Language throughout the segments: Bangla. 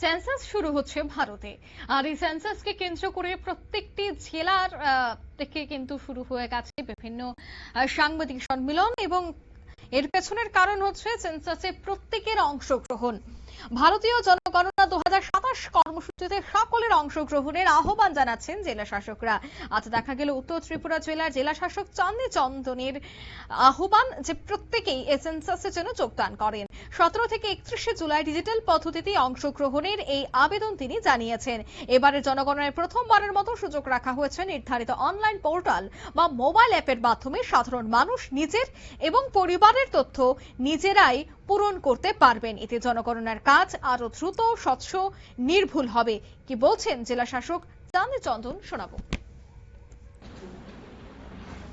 সেন্সাস শুরু হচ্ছে ভারতে, আর এই সেন্সাসকে কেন্দ্র করে প্রত্যেকটি জেলার থেকে কিন্তু শুরু হয়ে গেছে বিভিন্ন সাংবাদিক সম্মেলন, এবং এর পেছনের কারণ হচ্ছে সেন্সাসে প্রত্যেকের অংশগ্রহণ। ভারতীয় জনগণনা 2027 কর্মসূচিতে সকলের অংশগ্রহণের আহ্বান জানাচ্ছেন জেলা শাসকরা। আজ দেখা গেল উত্তর ত্রিপুরা জেলার জেলা শাসক চাঁদনী চন্দনের আহ্বান যে প্রত্যেকেই এই সেন্সাসে যেন যোগদান করেন। 17 থেকে 31 জুলাই ডিজিটাল পদ্ধতিতে অংশগ্রহণের এই আবেদন তিনি জানিয়েছেন। এবারে জনগণনায় প্রথমবারের মতো সুযোগ রাখা হয়েছে নির্ধারিত অনলাইন পোর্টাল বা মোবাইল অ্যাপের মাধ্যমে সাধারণ মানুষ নিজের এবং পরিবারের তথ্য নিজেরাই পূরণ করতে পারবেন। এতে জনগণনার কাজ আরো দ্রুত, স্বচ্ছ, নির্ভুল হবে। কি বলছেন জেলা শাসক চাঁদনী চন্দন, শোনাবো।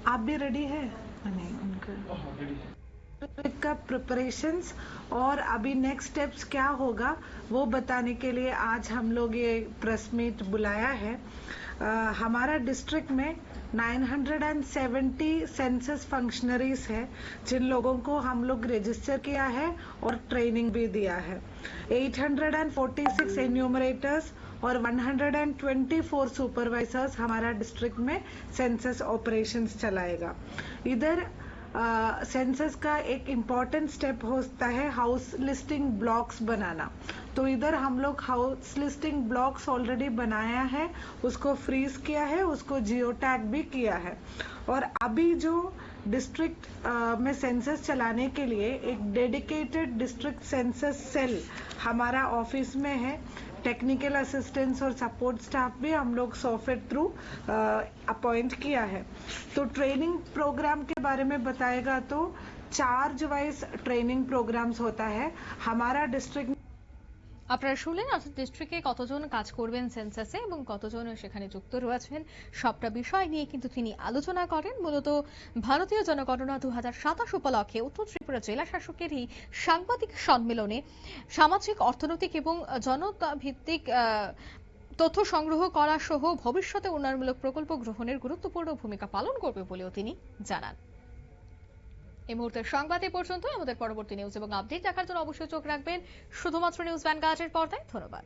आप भी रेडी है? नहीं, उनका प्रिपरेशंस और अभी नेक्स्ट स्टेप्स क्या होगा वो बताने के लिए आज हम लोग ये प्रेस मीट बुलाया है। हमारा डिस्ट्रिक्ट में 970 सेंसस फंक्शनरीज है जिन लोगों को हम लोग रजिस्टर किया है और ट्रेनिंग भी दिया है। 846 एन्यूमरेटर्स और 124 सुपरवाइजर्स हमारा डिस्ट्रिक्ट में सेंसस ऑपरेशंस चलाएगा। इधर सेंसस का एक इम्पॉर्टेंट स्टेप होता है हाउस लिस्टिंग ब्लॉक्स बनाना। तो इधर हम लोग हाउस लिस्टिंग ब्लॉक्स ऑलरेडी बनाया है, उसको फ्रीज किया है, उसको जियो टैग भी किया है। और अभी जो डिस्ट्रिक्ट में सेंसस चलाने के लिए एक डेडिकेटेड डिस्ट्रिक्ट सेंसस सेल हमारा ऑफिस में है। टेक्निकल असिस्टेंस और सपोर्ट स्टाफ भी हम लोग सॉफ्टवेयर थ्रू अपॉइंट किया है। तो ट्रेनिंग प्रोग्राम के बारे में बताएगा तो चार्ज वाइज ट्रेनिंग प्रोग्राम्स होता है हमारा डिस्ट्रिक्ट। আপনারা শুনলেন ডিস্ট্রিক্টে কতজন কাজ করবেন সেন্সাসে এবং কতজন সেখানে যুক্ত রয়েছেন, সবটা বিষয় নিয়ে কিন্তু তিনি আলোচনা করেন। মূলত ভারতীয় জনগণনা 2027 উপলক্ষে উত্তর ত্রিপুরা জেলা শাসকের এই সাংবাদিক সম্মেলনে সামাজিক, অর্থনৈতিক এবং জনতা ভিত্তিক তথ্য সংগ্রহ করা সহ ভবিষ্যতে উন্নয়নমূলক প্রকল্প গ্রহণের গুরুত্বপূর্ণ ভূমিকা পালন করবে বলেও তিনি জানান। এই মুহূর্তের সংবাদ এ পর্যন্ত। আমাদের পরবর্তী নিউজ এবং আপডেট দেখার জন্য অবশ্যই চোখ রাখবেন শুধুমাত্র নিউজ ভ্যানগার্ডের পর্দায়। ধন্যবাদ।